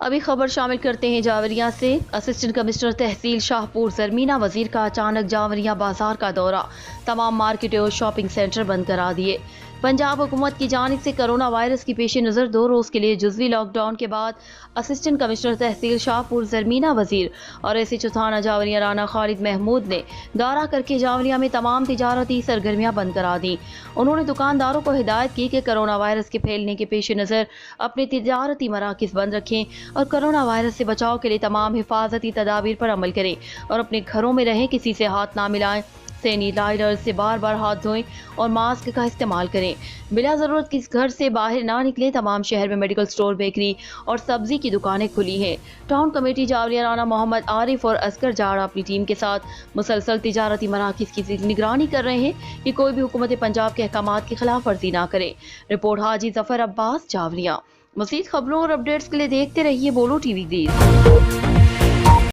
ابھی خبر شامل کرتے ہیں جاوریہ سے۔ اسسٹنٹ کمشنر تحصیل شاہپور زرمینہ وزیر کا اچانک جاوریہ بازار کا دورہ، تمام مارکیٹیں اور شاپنگ سینٹر بند کرا دیے۔ پنجاب حکومت کی جانب سے کرونا وائرس کی پیش نظر 2 روز کے لیے جزوی لاک ڈاؤن کے بعد اسسٹنٹ کمشنر تحصیل شاہپور زرمینہ وزیر اور ایس ایچ او تھانہ جاوریہ رانا خالد محمود نے دورہ کر کے جاوریہ میں تمام تجارتی سرگرمیاں بند کرا دیں۔ انہوں نے دکانداروں کو ہدایت کی کہ کرونا وائرس کے پھیلنے کے پیش نظر اپنے تجارتی مراکز بند رکھیں اور کرونا وائرس سے بچاؤ کے لیے تمام حفاظتی تدابیر پر عمل کریں اور اپنے گھروں میں رہیں، کسی سے ہاتھ نہ ملائیں، سینیٹائزر سے بار بار ہاتھ دھوئیں اور ماسک کا استعمال کریں۔ بلا ضرورت کس گھر سے باہر نہ نکلیں۔ تمام شہر میں میڈیکل سٹور، بیکری اور سبزی کی دکانیں کھلی ہیں۔ ٹاؤن کمیٹی جاوریہ رانا محمد عارف اور اصغر جاڑا اپنی ٹیم کے ساتھ مسلسل تجارتی مراکز کی نگرانی کر رہے ہیں کہ کوئی بھی حکومت پنجاب کے احکامات کی خلاف ورزی نہ کرے۔ رپورٹ حاجی ظفر عباس، جاوریہ۔ مزید خبروں اور اپڈیٹس کے لیے دیکھتے رہیے بولو ٹی وی گریز۔